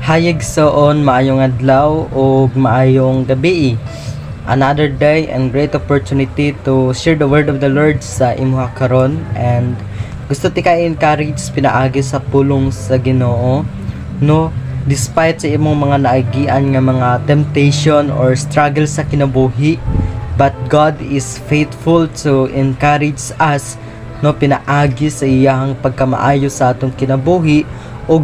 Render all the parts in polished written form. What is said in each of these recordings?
Hayag soon maayong adlaw o maayong gabi. Another day and great opportunity to share the word of the Lord sa imuha karon, and gusto ti ka encourage pinaagi sa pulong sa Ginoo, no, despite sa imong mga naagian nga mga temptation or struggle sa kinabuhi, but God is faithful to encourage us, no, pinaagi sa iyang pagkamaayo sa atong kinabuhi o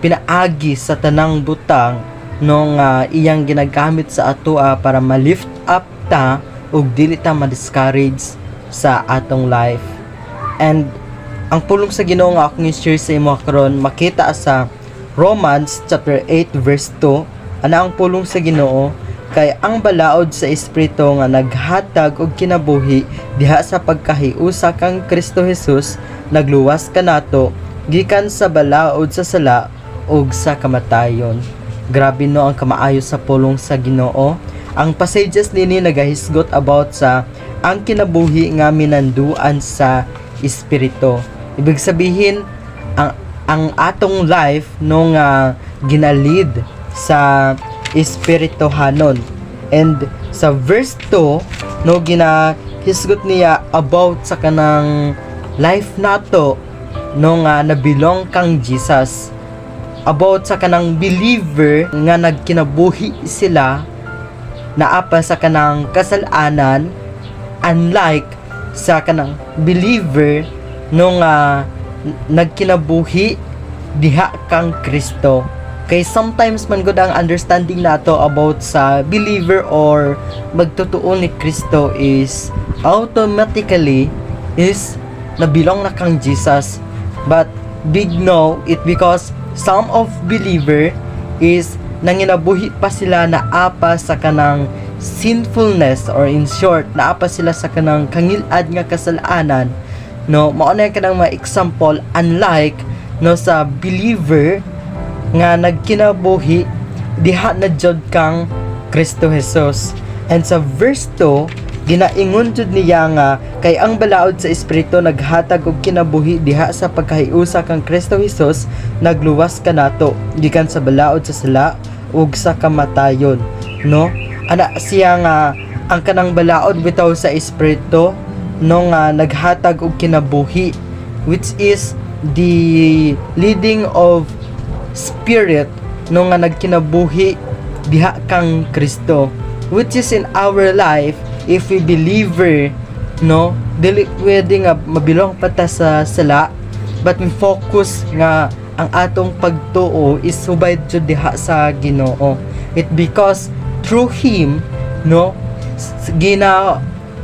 pinaagi sa tanang butang nung iyang ginagamit sa ato para ma-lift up ta ug dili ta ma-discourage sa atong life. And ang pulong sa Ginoo nga akong i-share sa imo karon makita sa Romans chapter 8 verse 2. Ana ang pulong sa Ginoo: kay ang balaod sa espiritu nga naghatag og kinabuhi diha sa pagkahiusa kang Kristo Jesus nagluwas kanato gikan sa balaod sa sala ug sa kamatayon. Grabe no ang kamaayo sa pulong sa Ginoo. Ang passages nini nagahisgot about sa ang kinabuhi nga minanduan sa espiritu. Ibig sabihin ang atong life nung ginalid sa espirituhanon. And sa verse 2 no ginahisgot niya about sa kanang life nato nung nabilong kang Jesus, about sa kanang believer nga nagkinabuhi sila naapa sa kanang kasalanan, unlike sa kanang believer nung nagkinabuhi diha kang Kristo. Kay sometimes man gud ang understanding nato about sa believer or magtotoo ni Kristo is automatically is nabilong na kang Jesus. But big no, it because some of believer is nanginabuhi pa sila na apa sa kanang sinfulness, or in short naapa sila sa kanang kangilad nga kasalanan, no. Mao na kanang mga example, unlike no sa believer nga nagkinabuhi diha na jud kang Kristo Jesus. And sa verse 2 ginaingon jud niya nga kay ang balaod sa espiritu naghatag og kinabuhi diha sa pagkahiusa kang Kristo Jesus nagluwas kanato gikan sa balaod sa sala ug sa kamatayon, no. Ana siya nga ang kanang balaod bitaw sa espiritu no nga naghatag og kinabuhi, which is the leading of spirit no nga nagkinabuhi diha kang Kristo, which is in our life. If we believer, no, dili pwede nga mabilong pa ta sa sala, but we focus nga ang atong pagtuo is subay jud diha sa Ginoo. It because through Him, no,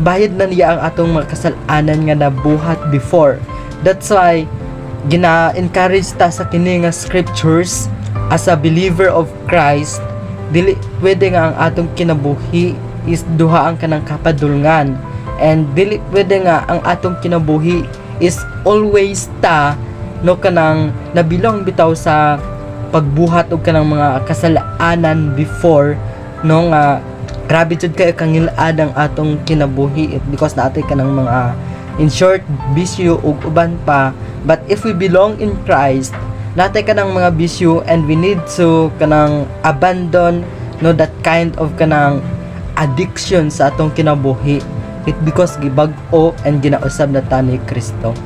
bayad na niya ang atong mga kasalanan nga nabuhat before. That's why gina-encourage ta sa kini nga scriptures as a believer of Christ. Dili pwede nga ang atong kinabuhi is duha ang kanang kapadulngan, and dili pwede nga ang atong kinabuhi is always ta no kanang nabilong bitaw sa pagbuhat og kanang mga kasalanan before, no nga grabe jud kay kangilad ang atong kinabuhi because naatay kanang mga in short bisyo ug uban pa. But if we belong in Christ, natay kanang mga bisyo, and we need to kanang abandon no that kind of kanang addiction sa atong kinabuhi. It because gibag-o and ginausab na ta ni Kristo.